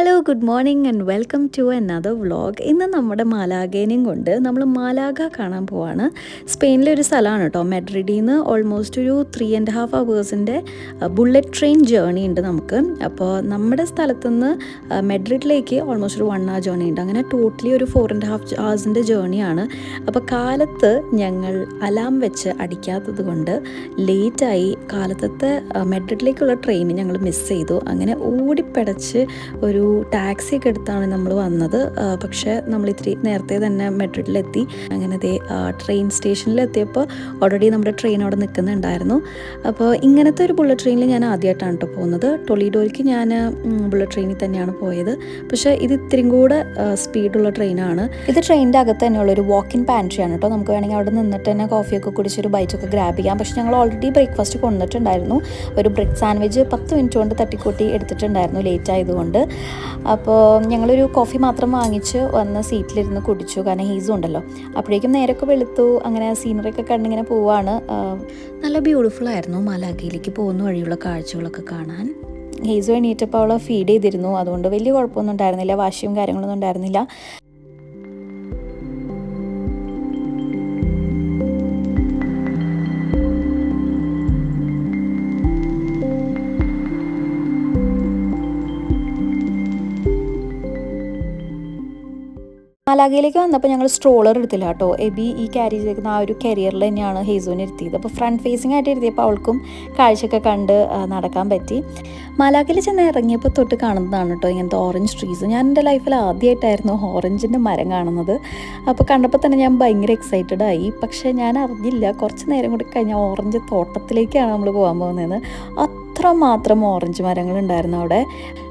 Hello good morning and welcome to another vlog. ഇന്ന് നമ്മുടെ മാലാഗേനെയും കൊണ്ട് നമ്മൾ മാലാഗ കാണാൻ പോവാണ്. സ്പെയിനിലെ ഒരു സ്ഥലമാണ് കേട്ടോ. മെഡ്രിഡിൽ നിന്ന് ഓൾമോസ്റ്റ് ഒരു 3.5 hours ബുള്ളറ്റ് ട്രെയിൻ ജേർണി ഉണ്ട് നമുക്ക്. അപ്പോൾ നമ്മുടെ സ്ഥലത്തുനിന്ന് മെഡ്രിഡിലേക്ക് ഓൾമോസ്റ്റ് ഒരു 1 hour ജേർണി ഉണ്ട്. അങ്ങനെ ടോട്ടലി ഒരു 4.5 hours ജേർണിയാണ്. അപ്പോൾ കാലത്ത് ഞങ്ങൾ അലാം വെച്ച് അടിക്കാത്തത് കൊണ്ട് ലേറ്റായി. കാലത്തത്തെ മെഡ്രിഡിലേക്കുള്ള ട്രെയിൻ ഞങ്ങൾ മിസ് ചെയ്തു. അങ്ങനെ ഓടിപ്പടച്ച് ഒരു ടാക്സി ഒക്കെ എടുത്താണ് നമ്മൾ വന്നത്. പക്ഷേ നമ്മൾ ഇത്തിരി നേരത്തെ തന്നെ മെഡ്രിഡിലെത്തി. അങ്ങനെ ട്രെയിൻ സ്റ്റേഷനിലെത്തിയപ്പോൾ ഓൾറെഡി നമ്മുടെ ട്രെയിൻ അവിടെ നിൽക്കുന്നുണ്ടായിരുന്നു. അപ്പോൾ ഇങ്ങനത്തെ ഒരു ബുള്ളറ്റ് ട്രെയിനിൽ ഞാൻ ആദ്യമായിട്ടാണ് കേട്ടോ പോകുന്നത്. ടൊളീഡോയ്ക്ക് ഞാൻ ബുള്ളറ്റ് ട്രെയിനിൽ തന്നെയാണ് പോയത്. പക്ഷേ ഇത് ഇത്തിരി കൂടെ സ്പീഡുള്ള ട്രെയിനാണ്. ഇത് ട്രെയിനിൻ്റെ അകത്ത് തന്നെയുള്ള ഒരു വാക്ക് ഇൻ പാൻട്രിയാണ് കേട്ടോ. നമുക്ക് വേണമെങ്കിൽ അവിടെ നിന്നിട്ട് തന്നെ കോഫിയൊക്കെ കുടിച്ചൊരു ബൈറ്റൊക്കെ ഗ്രാബ് ചെയ്യാം. പക്ഷേ ഞങ്ങൾ ഓൾറെഡി ബ്രേക്ക്ഫാസ്റ്റ് കൊണ്ടുവന്നിട്ടുണ്ടായിരുന്നു. ഒരു ബ്രെഡ് സാൻഡ്വിച്ച് 10 മിനിറ്റ് കൊണ്ട് തട്ടിക്കൂട്ടി എടുത്തിട്ടുണ്ടായിരുന്നു ലേറ്റ് ആയതുകൊണ്ട്. അപ്പോൾ ഞങ്ങളൊരു കോഫി മാത്രം വാങ്ങിച്ച് വന്ന് സീറ്റിലിരുന്ന് കുടിച്ചു. കാരണം ഹീസും ഉണ്ടല്ലോ. അപ്പോഴേക്കും നേരൊക്കെ വെളുത്തു. അങ്ങനെ സീനറിയൊക്കെ കണ്ടിങ്ങനെ പോവാണ്. നല്ല ബ്യൂട്ടിഫുൾ ആയിരുന്നു മാലാഗയിലേക്ക് പോകുന്ന വഴിയുള്ള കാഴ്ചകളൊക്കെ കാണാൻ. ഹീസു എണീറ്റപ്പോൾ അവളെ ഫീഡ് ചെയ്തിരുന്നു. അതുകൊണ്ട് വലിയ കുഴപ്പമൊന്നും ഉണ്ടായിരുന്നില്ല. വാശിയും കാര്യങ്ങളൊന്നും ഉണ്ടായിരുന്നില്ല. മാലാഗയിലേക്ക് വന്നപ്പോൾ ഞങ്ങൾ സ്ട്രോളർ എടുത്തില്ല കേട്ടോ. എബി ഈ ക്യാരി ചെയ്യുന്ന ആ ഒരു കരിയറിൽ തന്നെയാണ് ഹേസുവിനെ ഇരുത്തിയത്. അപ്പോൾ ഫ്രണ്ട് ഫേസിംഗ് ആയിട്ട് ഇരുത്തിയപ്പോൾ അവൾക്കും കാഴ്ചയൊക്കെ കണ്ട് നടക്കാൻ പറ്റി. മാലാഗയിൽ ചെന്ന് ഇറങ്ങിയപ്പോൾ തൊട്ട് കാണുന്നതാണ് കേട്ടോ ഇങ്ങനത്തെ ഓറഞ്ച് ട്രീസ്. ഞാൻ എൻ്റെ ലൈഫിൽ ആദ്യമായിട്ടായിരുന്നു ഓറഞ്ചിൻ്റെ മരം കാണുന്നത്. അപ്പോൾ കണ്ടപ്പോൾ തന്നെ ഞാൻ ഭയങ്കര എക്സൈറ്റഡ് ആയി. പക്ഷേ ഞാൻ അറിഞ്ഞില്ല കുറച്ച് നേരം കൂടി കഴിഞ്ഞാൽ ഓറഞ്ച് തോട്ടത്തിലേക്കാണ് നമ്മൾ പോകാൻ പോകുന്നത്. അത്രമാത്രം ഓറഞ്ച് മരങ്ങളുണ്ടായിരുന്നു അവിടെ.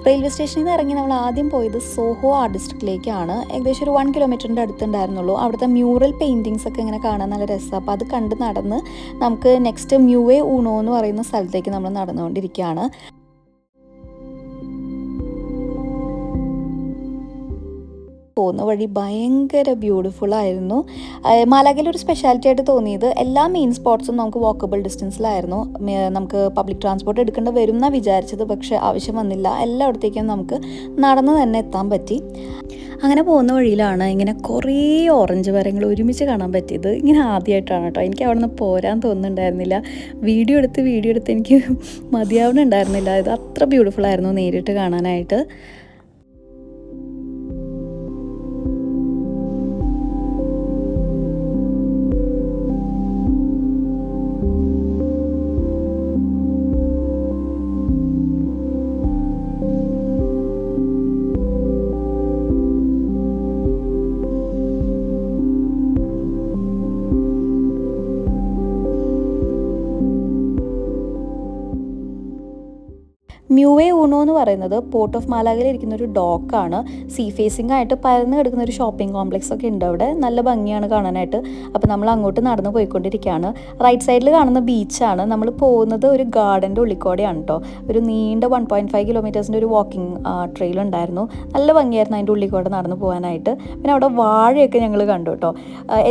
റെയിൽവേ സ്റ്റേഷനിൽ നിന്ന് ഇറങ്ങി നമ്മൾ ആദ്യം പോയത് സോഹോ ആർട്ട് ഡിസ്ട്രിക്റ്റിലേക്കാണ്. ഏകദേശം ഒരു 1 കിലോമീറ്ററിൻ്റെ അടുത്തുണ്ടായിരുന്നുള്ളൂ. അവിടുത്തെ മ്യൂറൽ പെയിൻറ്റിങ്സ് ഒക്കെ ഇങ്ങനെ കാണാൻ നല്ല രസമാണ്. അപ്പോൾ അത് കണ്ട് നടന്ന് നമുക്ക് നെക്സ്റ്റ് മ്യൂവേ ഊണോ എന്ന് പറയുന്ന സ്ഥലത്തേക്ക് നമ്മൾ നടന്നുകൊണ്ടിരിക്കുകയാണ്. പോകുന്ന വഴി ഭയങ്കര ബ്യൂട്ടിഫുൾ ആയിരുന്നു. മാലാഗയിൽ ഒരു സ്പെഷ്യാലിറ്റി ആയിട്ട് തോന്നിയത് എല്ലാ മെയിൻ സ്പോട്ട്സും നമുക്ക് വാക്കബിൾ ഡിസ്റ്റൻസിലായിരുന്നു. നമുക്ക് പബ്ലിക് ട്രാൻസ്പോർട്ട് എടുക്കേണ്ടി വരും എന്നാണ് വിചാരിച്ചത്. പക്ഷേ ആവശ്യം വന്നില്ല. എല്ലായിടത്തേക്കും നമുക്ക് നടന്ന് തന്നെ എത്താൻ പറ്റി. അങ്ങനെ പോകുന്ന വഴിയിലാണ് ഇങ്ങനെ കുറേ ഓറഞ്ച് മരങ്ങൾ ഒരുമിച്ച് കാണാൻ പറ്റിയത്. ഇങ്ങനെ ആദ്യമായിട്ടാണ് കേട്ടോ. എനിക്ക് അവിടെ നിന്ന് പോരാൻ തോന്നുന്നുണ്ടായിരുന്നില്ല. വീഡിയോ എടുത്ത് എനിക്ക് മതിയാവുന്നുണ്ടായിരുന്നില്ല. ഇത് അത്ര ബ്യൂട്ടിഫുൾ ആയിരുന്നു നേരിട്ട് കാണാനായിട്ട്. മ്യൂവേ ഊണോ എന്ന് പറയുന്നത് പോർട്ട് ഓഫ് മാലാഗയിൽ ഇരിക്കുന്ന ഒരു ഡോക്കാണ്. സീ ഫേസിംഗ് ആയിട്ട് പരന്ന് കിടക്കുന്ന ഒരു ഷോപ്പിംഗ് കോംപ്ലക്സ് ഒക്കെ ഉണ്ട് അവിടെ. നല്ല ഭംഗിയാണ് കാണാനായിട്ട്. അപ്പോൾ നമ്മൾ അങ്ങോട്ട് നടന്ന് പോയിക്കൊണ്ടിരിക്കുകയാണ്. റൈറ്റ് സൈഡിൽ കാണുന്ന ബീച്ചാണ്. നമ്മൾ പോകുന്നത് ഒരു ഗാർഡൻ്റെ ഉള്ളിക്കൂടെയാണ് കേട്ടോ. ഒരു നീണ്ട 1.5 കിലോമീറ്റേഴ്സിൻ്റെ ഒരു വാക്കിംഗ് ട്രെയിൽ ഉണ്ടായിരുന്നു. നല്ല ഭംഗിയായിരുന്നു അതിൻ്റെ ഉള്ളിക്കൂടെ നടന്ന് പോകാനായിട്ട്. പിന്നെ അവിടെ വാഴയൊക്കെ ഞങ്ങൾ കണ്ടു കേട്ടോ.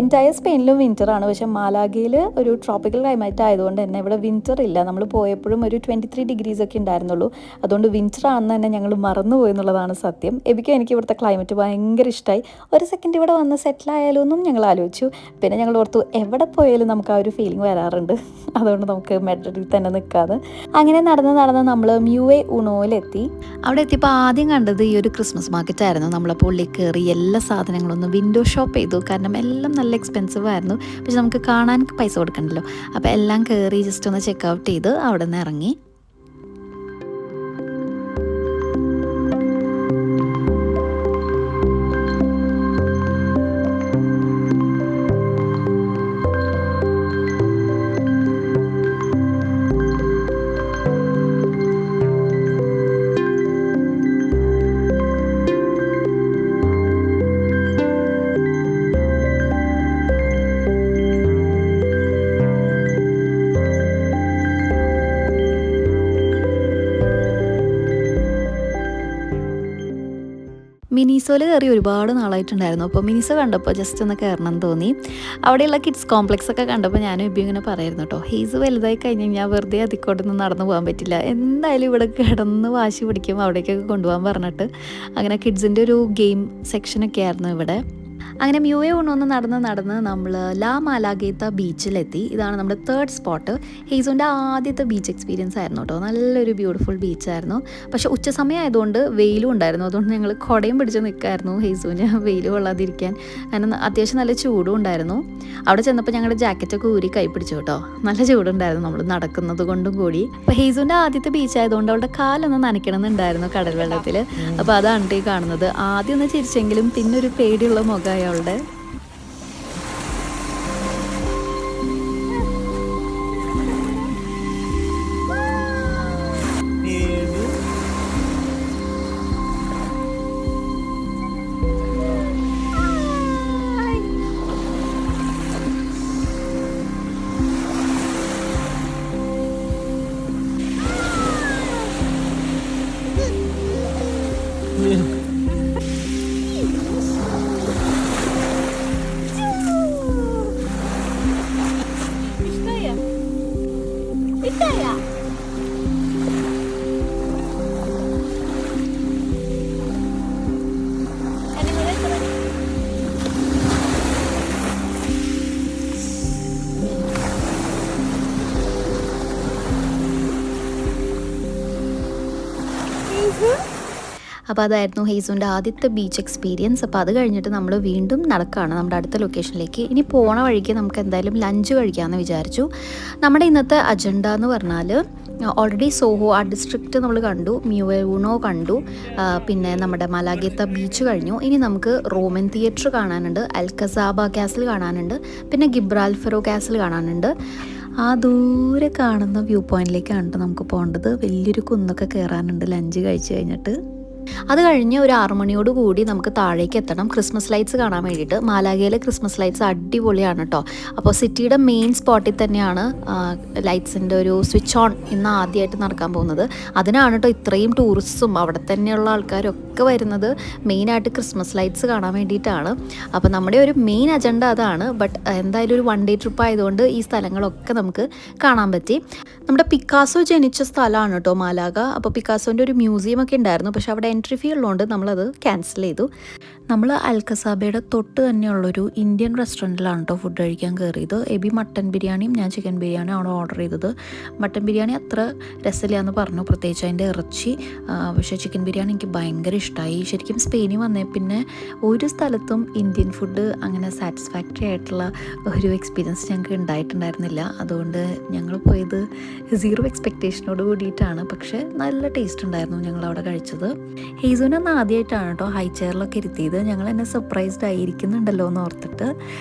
എൻറ്റയർ സ്പെയിനിലും വിൻ്ററാണ്. പക്ഷേ മാലാഗയിൽ ഒരു ട്രോപ്പിക്കൽ ക്ലൈമറ്റ് ആയതുകൊണ്ട് തന്നെ ഇവിടെ വിൻ്റർ ഇല്ല. നമ്മൾ പോയപ്പോഴും ഒരു 23 degrees ഒക്കെ ഉണ്ടായിരുന്നുള്ളൂ. അതുകൊണ്ട് വിൻ്റർ ആണെന്ന് തന്നെ ഞങ്ങൾ മറന്നുപോയി എന്നുള്ളതാണ് സത്യം. എനിക്ക് ഇവിടുത്തെ ക്ലൈമറ്റ് ഭയങ്കര ഇഷ്ടമായി. ഒരു സെക്കൻഡ് ഇവിടെ വന്ന് സെറ്റിൽ ആയാലോ എന്നും ഞങ്ങൾ ആലോചിച്ചു. പിന്നെ ഞങ്ങൾ ഓർത്തു എവിടെ പോയാലും നമുക്ക് ആ ഒരു ഫീലിംഗ് വരാറുണ്ട്. അതുകൊണ്ട് നമുക്ക് മെഡ്രിഡിൽ തന്നെ നിൽക്കാതെ അങ്ങനെ നടന്ന് നമ്മൾ മ്യൂവേ ഊണോയിലെത്തി. അവിടെ എത്തിയപ്പോൾ ആദ്യം കണ്ടത് ഈ ഒരു ക്രിസ്മസ് മാർക്കറ്റ് ആയിരുന്നു. നമ്മളപ്പോൾ ഉള്ളിൽ കയറി എല്ലാ സാധനങ്ങളൊന്നും വിൻഡോ ഷോപ്പ് ചെയ്തു. കാരണം എല്ലാം നല്ല എക്സ്പെൻസീവ് ആയിരുന്നു. പക്ഷെ നമുക്ക് കാണാൻ പൈസ കൊടുക്കണ്ടല്ലോ. അപ്പോൾ എല്ലാം കയറി ജസ്റ്റ് ഒന്ന് ചെക്ക് ഔട്ട് ചെയ്ത് അവിടെ നിന്ന് ഇറങ്ങി. മിനിസോയിൽ കയറി ഒരുപാട് നാളായിട്ടുണ്ടായിരുന്നു. അപ്പോൾ മിനിസോ കണ്ടപ്പോൾ ജസ്റ്റ് ഒന്ന് കയറണം എന്ന് തോന്നി. അവിടെയുള്ള കിഡ്സ് കോംപ്ലക്സ് ഒക്കെ കണ്ടപ്പോൾ ഞാനും ഇപ്പം ഇങ്ങനെ പറയായിരുന്നു കേട്ടോ, ഹീസ് വലുതായി കഴിഞ്ഞ് കഴിഞ്ഞാൽ വെറുതെ അതിക്കോട്ടൊന്നും നടന്നു പോകാൻ പറ്റില്ല, എന്തായാലും ഇവിടെ കിടന്ന് വാശി പിടിക്കും അവിടേക്കൊക്കെ കൊണ്ടുപോകാൻ പറഞ്ഞിട്ട് അങ്ങനെ കിഡ്സിൻ്റെ ഒരു ഗെയിം സെക്ഷനൊക്കെ ആയിരുന്നു ഇവിടെ. അങ്ങനെ മ്യൂയെ കൊണ്ടൊന്ന് നടന്ന് നമ്മൾ ലാ മാലാഗേത്ത ബീച്ചിലെത്തി. ഇതാണ് നമ്മുടെ 3rd സ്പോട്ട്. ഹെയ്സൂൻ്റെ ആദ്യത്തെ ബീച്ച് എക്സ്പീരിയൻസ് ആയിരുന്നു കേട്ടോ. നല്ലൊരു ബ്യൂട്ടിഫുൾ ബീച്ചായിരുന്നു. പക്ഷേ ഉച്ച സമയം ആയതുകൊണ്ട് വെയിലും ഉണ്ടായിരുന്നു. അതുകൊണ്ട് ഞങ്ങൾ കുടയും പിടിച്ച് നിൽക്കായിരുന്നു ഹെയ്സൂന് വെയിൽ കൊള്ളാതിരിക്കാൻ. കാരണം അത്യാവശ്യം നല്ല ചൂടും ഉണ്ടായിരുന്നു. അവിടെ ചെന്നപ്പോൾ ഞങ്ങളുടെ ജാക്കറ്റൊക്കെ ഊരി കൈ പിടിച്ചു കേട്ടോ. നല്ല ചൂടുണ്ടായിരുന്നു നമ്മൾ നടക്കുന്നത് കൊണ്ടും കൂടി. അപ്പോൾ ഹെയ്സൂൻ്റെ ആദ്യത്തെ ബീച്ച് ആയതുകൊണ്ട് അവളുടെ കാലൊന്ന് നനയ്ക്കണമെന്നുണ്ടായിരുന്നു കടൽ വെള്ളത്തിൽ. അപ്പോൾ അതാണ് ഈ കാണുന്നത്. ആദ്യം ഒന്ന് ചിരിച്ചെങ്കിലും പിന്നെ ഒരു പേടിയുള്ള മുഖമായി അവളുടെ. അപ്പോൾ അതായിരുന്നു ഹെയ്സൂൻ്റെ ആദ്യത്തെ ബീച്ച് എക്സ്പീരിയൻസ്. അപ്പോൾ അത് കഴിഞ്ഞിട്ട് നമ്മൾ വീണ്ടും നടക്കുകയാണ് നമ്മുടെ അടുത്ത ലൊക്കേഷനിലേക്ക്. ഇനി പോണ വഴിക്ക് നമുക്ക് എന്തായാലും ലഞ്ച് കഴിക്കാമെന്ന് വിചാരിച്ചു. നമ്മുടെ ഇന്നത്തെ അജണ്ട എന്ന് പറഞ്ഞാൽ ഓൾറെഡി സോഹോ ആർട്ട് ഡിസ്ട്രിക്റ്റ് നമ്മൾ കണ്ടു, മ്യൂണോ കണ്ടു, പിന്നെ നമ്മുടെ മലാഗേത്ത ബീച്ച് കഴിഞ്ഞു. ഇനി നമുക്ക് റോമൻ തിയേറ്റർ കാണാനുണ്ട്, അൽക്കസാബ കാസിൽ കാണാനുണ്ട്, പിന്നെ ഗിബ്രാൽഫറോ കാസിൽ കാണാനുണ്ട്. ആ ദൂരെ കാണുന്ന വ്യൂ പോയിന്റിലേക്കാണ് നമുക്ക് പോകേണ്ടത്. വലിയൊരു കുന്നൊക്കെ കയറാനുണ്ട് ലഞ്ച് കഴിച്ച് കഴിഞ്ഞിട്ട്. അത് കഴിഞ്ഞ് ഒരു 6 മണിയോട് കൂടി നമുക്ക് താഴേക്ക് എത്തണം ക്രിസ്മസ് ലൈറ്റ്സ് കാണാൻ വേണ്ടിയിട്ട്. മാലാഗയിലെ ക്രിസ്മസ് ലൈറ്റ്സ് അടിപൊളിയാണ് കേട്ടോ. അപ്പോൾ സിറ്റിയുടെ മെയിൻ സ്പോട്ടിൽ തന്നെയാണ് ലൈറ്റ്സിൻ്റെ ഒരു സ്വിച്ച് ഓൺ ഇന്ന് ആദ്യമായിട്ട് നടക്കാൻ പോകുന്നത്. അതിനാണ് കേട്ടോ ഇത്രയും ടൂറിസ്റ്റും അവിടെ തന്നെയുള്ള ആൾക്കാരൊക്കെ വരുന്നത്. മെയിനായിട്ട് ക്രിസ്മസ് ലൈറ്റ്സ് കാണാൻ വേണ്ടിയിട്ടാണ്. അപ്പോൾ നമ്മുടെ ഒരു മെയിൻ അജണ്ട അതാണ്. ബട്ട് എന്തായാലും ഒരു 1 ഡേ ട്രിപ്പ് ആയതുകൊണ്ട് ഈ സ്ഥലങ്ങളൊക്കെ നമുക്ക് കാണാൻ പറ്റി. നമ്മുടെ പിക്കാസോ ജനിച്ച സ്ഥലമാണ് കേട്ടോ മാലാഗ. അപ്പോൾ പിക്കാസോൻ്റെ ഒരു മ്യൂസിയം ഒക്കെ ഉണ്ടായിരുന്നു, പക്ഷെ അവിടെ എൻട്രി ഫീ ഉള്ളതുകൊണ്ട് നമ്മളത് ക്യാൻസൽ ചെയ്തു. നമ്മൾ അൽക്കസാബയുടെ തൊട്ട് തന്നെയുള്ളൊരു ഇന്ത്യൻ റെസ്റ്റോറൻറ്റിലാണ് കേട്ടോ ഫുഡ് കഴിക്കാൻ കയറിയത്. എബി മട്ടൻ ബിരിയാണിയും ഞാൻ ചിക്കൻ ബിരിയാണിയും ആണ് ഓർഡർ ചെയ്തത്. മട്ടൻ ബിരിയാണി അത്ര രസമില്ല എന്ന് പറഞ്ഞു, പ്രത്യേകിച്ച് അതിൻ്റെ ഇറച്ചി. പക്ഷേ ചിക്കൻ ബിരിയാണി എനിക്ക് ഭയങ്കര ഇഷ്ടമായി. ശരിക്കും സ്പെയിനിൽ വന്നേ പിന്നെ ഒരു സ്ഥലത്തും ഇന്ത്യൻ ഫുഡ് അങ്ങനെ സാറ്റിസ്ഫാക്ടറി ആയിട്ടുള്ള ഒരു എക്സ്പീരിയൻസ് ഞങ്ങൾക്ക് ഉണ്ടായിട്ടുണ്ടായിരുന്നില്ല. അതുകൊണ്ട് ഞങ്ങൾ പോയത് 0 എക്സ്പെക്റ്റേഷനോട് കൂടിയിട്ടാണ്. പക്ഷേ നല്ല ടേസ്റ്റ് ഉണ്ടായിരുന്നു ഞങ്ങളവിടെ കഴിച്ചത്. ഹെയ്സൂനെ അന്ന് ആദ്യമായിട്ടാണ് കേട്ടോ ഹൈ ചെയറിലൊക്കെ ഇരുത്തിയത്. ഞങ്ങൾ എന്നെ സർപ്രൈസ്ഡ് ആയിരിക്കുന്നുണ്ടല്ലോ എന്ന് ഓർത്തിട്ട്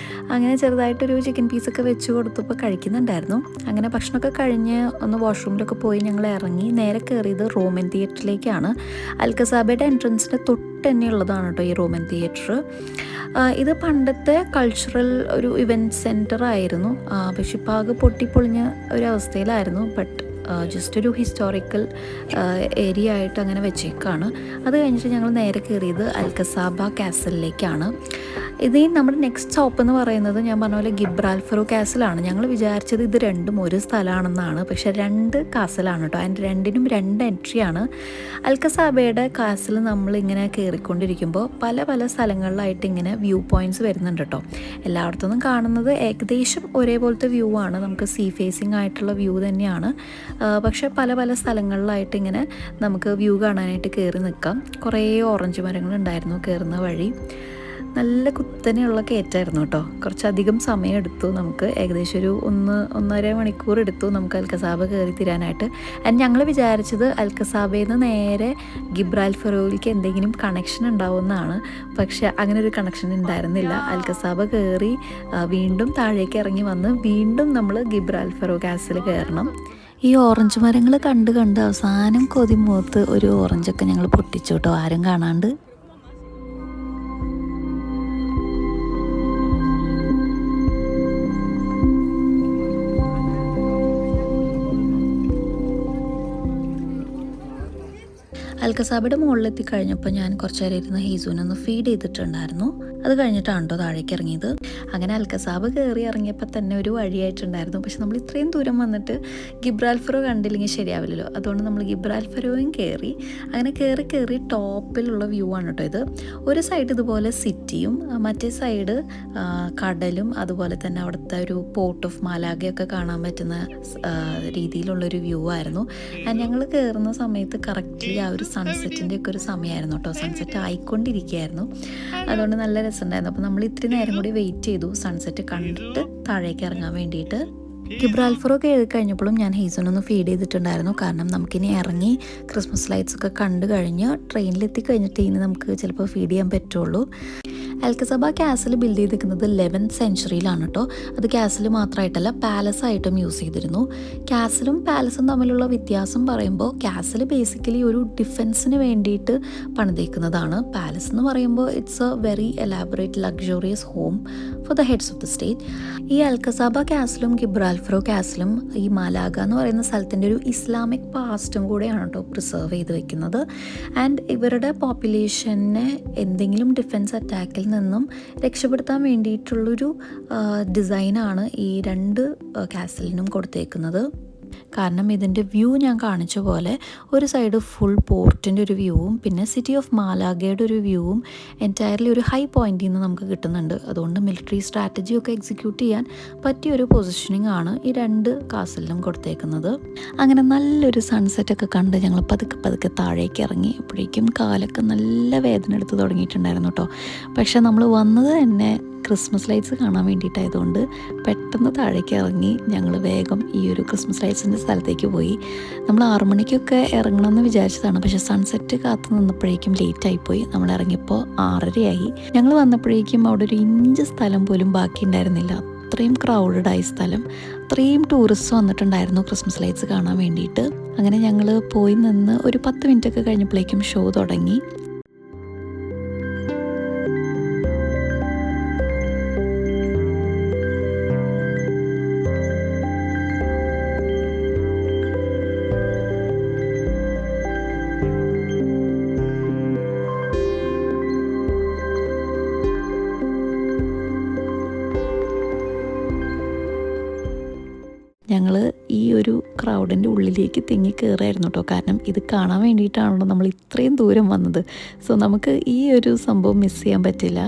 അങ്ങനെ ചെറുതായിട്ടൊരു ചിക്കൻ പീസൊക്കെ വെച്ച് കൊടുത്തപ്പോൾ കഴിക്കുന്നുണ്ടായിരുന്നു. അങ്ങനെ ഭക്ഷണമൊക്കെ കഴിഞ്ഞ് ഒന്ന് വാഷ്റൂമിലൊക്കെ പോയി ഞങ്ങൾ ഇറങ്ങി നേരെ കയറിയത് റോമൻ തിയേറ്ററിലേക്കാണ്. അൽക്കസാബയുടെ എൻട്രൻസിൻ്റെ തൊട്ട് തന്നെയുള്ളതാണ് കേട്ടോ ഈ റോമൻ തിയേറ്റർ. ഇത് പണ്ടത്തെ കൾച്ചറൽ ഒരു ഇവൻറ്റ് സെൻറ്റർ ആയിരുന്നു. പക്ഷെ ഇപ്പോൾ ആകെ പൊട്ടിപ്പൊളിഞ്ഞ ഒരു അവസ്ഥയിലായിരുന്നു. ബട്ട് ജസ്റ്റ് ഒരു ഹിസ്റ്റോറിക്കൽ ഏരിയ ആയിട്ട് അങ്ങനെ വെച്ചേക്കാണ്. അത് കഴിഞ്ഞിട്ട് ഞങ്ങൾ നേരെ കയറിയത് അൽക്കസാബ കാസലിലേക്കാണ്. ഇതേ നമ്മുടെ നെക്സ്റ്റ് സ്റ്റോപ്പ് എന്ന് പറയുന്നത് ഞാൻ പറഞ്ഞ പോലെ ഗിബ്രാൽഫറോ കാസലാണ്. ഞങ്ങൾ വിചാരിച്ചത് ഇത് രണ്ടും ഒരു സ്ഥലമാണെന്നാണ്, പക്ഷേ 2 കാസലാണ് കേട്ടോ. അതിൻ്റെ രണ്ടിനും 2 എൻട്രിയാണ്. അൽക്കസാബയുടെ കാസിൽ നമ്മളിങ്ങനെ കയറിക്കൊണ്ടിരിക്കുമ്പോൾ പല പല സ്ഥലങ്ങളിലായിട്ട് ഇങ്ങനെ വ്യൂ പോയിൻറ്റ്സ് വരുന്നുണ്ട് കേട്ടോ. എല്ലായിടത്തുനിന്നും കാണുന്നത് ഏകദേശം ഒരേപോലത്തെ വ്യൂ ആണ്, നമുക്ക് സീ ഫേസിങ് ആയിട്ടുള്ള വ്യൂ തന്നെയാണ്. പക്ഷേ പല പല സ്ഥലങ്ങളിലായിട്ട് ഇങ്ങനെ നമുക്ക് വ്യൂ കാണാനായിട്ട് കയറി നിൽക്കാം. കുറേ ഓറഞ്ച് മരങ്ങളുണ്ടായിരുന്നു കയറുന്ന വഴി. നല്ല കുത്തനെയുള്ള കയറ്റായിരുന്നു കേട്ടോ. കുറച്ചധികം സമയം എടുത്തു നമുക്ക്, ഏകദേശം ഒരു 1.5 മണിക്കൂർ എടുത്തു നമുക്ക് അൽക്കസാബ കയറി തീരാനായിട്ട്. ആൻഡ് ഞങ്ങൾ വിചാരിച്ചത് അൽക്കസാബയിൽ നിന്ന് നേരെ ഗിബ്രാൽഫറോയിലേക്ക് എന്തെങ്കിലും കണക്ഷൻ ഉണ്ടാവുമെന്നാണ്. പക്ഷെ അങ്ങനെ ഒരു കണക്ഷൻ ഉണ്ടായിരുന്നില്ല. അൽക്കസാബ കയറി വീണ്ടും താഴേക്ക് ഇറങ്ങി വന്ന് വീണ്ടും നമ്മൾ ഗിബ്രാൽഫറോ കാസിൽ കയറണം. ഈ ഓറഞ്ച് മരങ്ങൾ കണ്ട് അവസാനം കൊതിമൂത്ത് ഒരു ഓറഞ്ചൊക്കെ ഞങ്ങൾ പൊട്ടിച്ചു കേട്ടോ, ആരും കാണാണ്ട്. അൽക്കസാബയുടെ മുകളിലെത്തി കഴിഞ്ഞപ്പോൾ ഞാൻ കുറച്ച് നേരം ഇരുന്ന് ഹീസുവിനൊന്ന് ഫീഡ് ചെയ്തിട്ടുണ്ടായിരുന്നു. അത് കഴിഞ്ഞിട്ടാണ് കേട്ടോ താഴേക്ക് ഇറങ്ങിയത്. അങ്ങനെ അൽക്കസാബ് കയറി ഇറങ്ങിയപ്പോൾ തന്നെ ഒരു വഴിയായിട്ടുണ്ടായിരുന്നു. പക്ഷെ നമ്മൾ ഇത്രയും ദൂരം വന്നിട്ട് ഗിബ്രാൽഫറോ കണ്ടില്ലെങ്കിൽ ശരിയാവില്ലല്ലോ. അതുകൊണ്ട് നമ്മൾ ഗിബ്രാൽഫറോയും കയറി. അങ്ങനെ കയറി ടോപ്പിലുള്ള വ്യൂ ആണ് കേട്ടോ ഇത്. ഒരു സൈഡ് ഇതുപോലെ സിറ്റിയും മറ്റേ സൈഡ് കടലും അതുപോലെ തന്നെ അവിടുത്തെ ഒരു പോർട്ട് ഓഫ് മാലാഗയൊക്കെ കാണാൻ പറ്റുന്ന രീതിയിലുള്ളൊരു വ്യൂ ആയിരുന്നു. ഞങ്ങൾ കയറുന്ന സമയത്ത് കറക്റ്റ്ലി ആ ഒരു സൺസെറ്റിൻ്റെ ഒക്കെ ഒരു സമയമായിരുന്നു കേട്ടോ. സൺസെറ്റ് ആയിക്കൊണ്ടിരിക്കുകയായിരുന്നു. അതുകൊണ്ട് നല്ല രസമുണ്ടായിരുന്നു. അപ്പോൾ നമ്മൾ ഇത്തിരി നേരം കൂടി വെയിറ്റ് ചെയ്തു സൺസെറ്റ് കണ്ടിട്ട് താഴേക്ക് ഇറങ്ങാൻ വേണ്ടിയിട്ട്. ഗിബ്രാൽഫറോ കയറി കഴിഞ്ഞപ്പോഴും ഞാൻ ഹീസനൊന്ന് ഫീഡ് ചെയ്തിട്ടുണ്ടായിരുന്നു. കാരണം നമുക്കിനി ഇറങ്ങി ക്രിസ്മസ് ലൈറ്റ്സ് ഒക്കെ കണ്ടു കഴിഞ്ഞ് ട്രെയിനിലെത്തി കഴിഞ്ഞിട്ട് ഇനി നമുക്ക് ചിലപ്പോൾ ഫീഡ് ചെയ്യാൻ പറ്റുള്ളൂ. അൽക്കസബ കാസിൽ ബിൽഡ് ചെയ്തിരിക്കുന്നത് 11th സെഞ്ച്വറിയിലാണ് കേട്ടോ. അത് കാസിൽ മാത്രമായിട്ടല്ല പാലസായിട്ടും യൂസ് ചെയ്തിരുന്നു. കാസിലും പാലസും തമ്മിലുള്ള വ്യത്യാസം പറയുമ്പോൾ കാസിൽ ബേസിക്കലി ഒരു ഡിഫെൻസിന് വേണ്ടിയിട്ട് പണിതേക്കുന്നതാണ്. പാലസ് എന്ന് പറയുമ്പോൾ it's a very elaborate luxurious home for the heads of the state. ഈ അൽക്കസബ കാസിലും ഗിബ്രാൽഫറോ കാസിലും ഈ മാലാഗ എന്ന് പറയുന്ന സ്ഥലത്തിൻ്റെ ഒരു ഇസ്ലാമിക് പാസ്റ്റും കൂടെയാണ് കേട്ടോ പ്രിസർവ് ചെയ്ത് വെക്കുന്നത്. ആൻഡ് ഇവരുടെ പോപ്പുലേഷനെ എന്തെങ്കിലും ഡിഫെൻസ് അറ്റാക്കിൽ നിന്നും രക്ഷപ്പെടുത്താൻ വേണ്ടിയിട്ടുള്ളൊരു ഡിസൈനാണ് ഈ രണ്ട് കാസലിനും കൊടുത്തേക്കുന്നത്. കാരണം ഇതിൻ്റെ വ്യൂ ഞാൻ കാണിച്ച പോലെ ഒരു സൈഡ് ഫുൾ പോർട്ടിൻ്റെ ഒരു വ്യൂവും പിന്നെ സിറ്റി ഓഫ് മാലാഗയുടെ ഒരു വ്യൂവും എൻറ്റയർലി ഒരു ഹൈ പോയിന്റിൽ നിന്ന് നമുക്ക് കിട്ടുന്നുണ്ട്. അതുകൊണ്ട് മിലിറ്ററി സ്ട്രാറ്റജിയൊക്കെ എക്സിക്യൂട്ട് ചെയ്യാൻ പറ്റിയൊരു പൊസിഷനിങ് ആണ് ഈ രണ്ട് കാസലിലും കൊടുത്തേക്കുന്നത്. അങ്ങനെ നല്ലൊരു സൺസെറ്റൊക്കെ കണ്ട് ഞങ്ങൾ പതുക്കെ താഴേക്ക് ഇറങ്ങി. അപ്പോഴേക്കും കാലൊക്കെ നല്ല വേദന എടുത്ത് തുടങ്ങിയിട്ടുണ്ടായിരുന്നു കേട്ടോ. പക്ഷെ നമ്മൾ വന്നത് തന്നെ ക്രിസ്മസ് ലൈറ്റ്സ് കാണാൻ വേണ്ടിയിട്ടായതുകൊണ്ട് പെട്ടെന്ന് താഴേക്ക് ഇറങ്ങി ഞങ്ങൾ വേഗം ഈ ഒരു ക്രിസ്മസ് ലൈറ്റ്സിൻ്റെ സ്ഥലത്തേക്ക് പോയി. നമ്മൾ 6 മണിക്കൊക്കെ ഇറങ്ങണമെന്ന് വിചാരിച്ചതാണ്. പക്ഷേ സൺസെറ്റ് കാത്തു നിന്നപ്പോഴേക്കും ലേറ്റായിപ്പോയി. നമ്മൾ ഇറങ്ങിയപ്പോൾ 6:30 ഞങ്ങൾ വന്നപ്പോഴേക്കും അവിടെ ഒരു ഇഞ്ച് സ്ഥലം പോലും ബാക്കി ഉണ്ടായിരുന്നില്ല. അത്രയും ക്രൗഡഡായി സ്ഥലം. അത്രയും ടൂറിസ്റ്റ് വന്നിട്ടുണ്ടായിരുന്നു ക്രിസ്മസ് ലൈറ്റ്സ് കാണാൻ വേണ്ടിയിട്ട്. അങ്ങനെ ഞങ്ങൾ പോയി നിന്ന് ഒരു 10 മിനിറ്റൊക്കെ കഴിഞ്ഞപ്പോഴേക്കും ഷോ തുടങ്ങി. ഞങ്ങൾ ഈ ഒരു ക്രൗഡിൻ്റെ ഉള്ളിലേക്ക് തിങ്ങി കയറായിരുന്നു കേട്ടോ. കാരണം ഇത് കാണാൻ വേണ്ടിയിട്ടാണല്ലോ നമ്മൾ ഇത്രയും ദൂരം വന്നത്. സോ നമുക്ക് ഈ ഒരു സംഭവം മിസ് ചെയ്യാൻ പറ്റില്ല.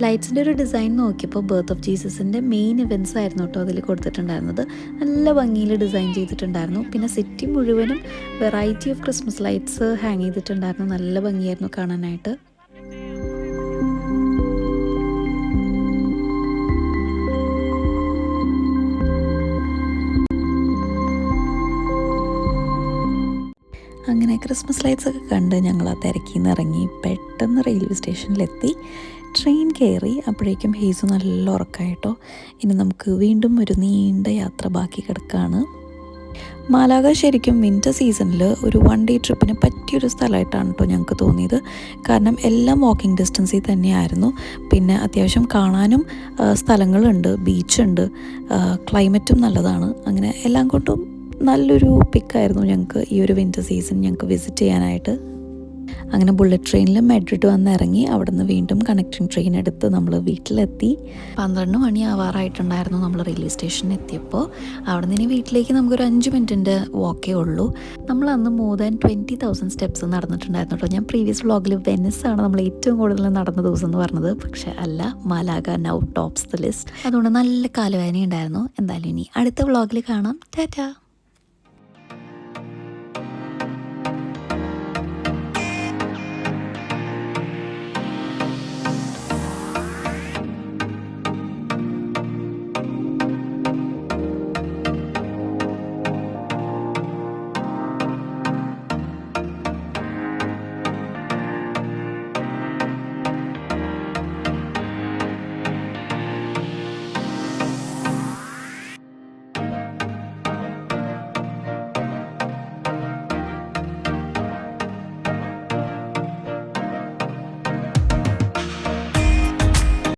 ലൈറ്റ്സിൻ്റെ ഒരു ഡിസൈൻ നോക്കിയപ്പോൾ ബർത്ത് ഓഫ് ജീസസിൻ്റെ മെയിൻ ഇവൻറ്റ്സ് ആയിരുന്നു കേട്ടോ അതിൽ കൊടുത്തിട്ടുണ്ടായിരുന്നത്. നല്ല ഭംഗിയിൽ ഡിസൈൻ ചെയ്തിട്ടുണ്ടായിരുന്നു. പിന്നെ സിറ്റി മുഴുവനും variety of Christmas lights hang ചെയ്തിട്ടുണ്ടായിരുന്നു. നല്ല ഭംഗിയായിരുന്നു കാണാനായിട്ട്. അങ്ങനെ ക്രിസ്മസ് ലൈറ്റ്സ് ഒക്കെ കണ്ട് ഞങ്ങൾ ആ തിരക്കിൽ നിന്ന് ഇറങ്ങി പെട്ടെന്ന് റെയിൽവേ സ്റ്റേഷനിലെത്തി. ട്രെയിൻ കയറി. അപ്പോഴേക്കും ഹേസു നല്ല ഉറക്കമായിട്ടോ. ഇനി നമുക്ക് വീണ്ടും ഒരു നീണ്ട യാത്ര ബാക്കി കിടക്കുകയാണ്. മാലാഗ ശരിക്കും വിൻ്റർ സീസണിൽ ഒരു 1 day ട്രിപ്പിന് പറ്റിയൊരു സ്ഥലമായിട്ടാണ് കേട്ടോ ഞങ്ങൾക്ക് തോന്നിയത്. കാരണം എല്ലാം വാക്കിംഗ് ഡിസ്റ്റൻസിൽ തന്നെയായിരുന്നു. പിന്നെ അത്യാവശ്യം കാണാനും സ്ഥലങ്ങളുണ്ട്, ബീച്ചുണ്ട്, ക്ലൈമറ്റും നല്ലതാണ്. അങ്ങനെ എല്ലാം കൊണ്ടും നല്ലൊരു പിക്കായിരുന്നു ഞങ്ങൾക്ക് ഈ ഒരു വിൻ്റർ സീസൺ ഞങ്ങൾക്ക് വിസിറ്റ് ചെയ്യാനായിട്ട്. അങ്ങനെ ബുള്ളറ്റ് ട്രെയിനിൽ മെഡ്രിഡ് വന്ന് ഇറങ്ങി. അവിടെ നിന്ന് വീണ്ടും കണക്റ്റിംഗ് ട്രെയിൻ എടുത്ത് നമ്മൾ വീട്ടിലെത്തി. 12 മണി ആവാറായിട്ടുണ്ടായിരുന്നു നമ്മൾ റെയിൽവേ സ്റ്റേഷനിൽ എത്തിയപ്പോൾ. അവിടെ നിന്ന് ഇനി വീട്ടിലേക്ക് നമുക്കൊരു 5 മിനിറ്റിൻ്റെ വാക്കേ ഉള്ളൂ. നമ്മൾ അന്ന് മോർ ദാൻ 20,000 സ്റ്റെപ്സ് നടന്നിട്ടുണ്ടായിരുന്നു കേട്ടോ. ഞാൻ പ്രീവിയസ് വ്ളോഗിൽ വെനിസാണ് നമ്മൾ ഏറ്റവും കൂടുതൽ നടന്ന ദിവസം എന്ന് പറഞ്ഞത്. പക്ഷേ അല്ല, മാലാഗ നൗ ടോപ്സ് ദ ലിസ്റ്റ്. അതുകൊണ്ട് നല്ല കാലുവേദന ഉണ്ടായിരുന്നു. എന്തായാലും ഇനി അടുത്ത വ്ളോഗിൽ കാണാം. ടാറ്റാ.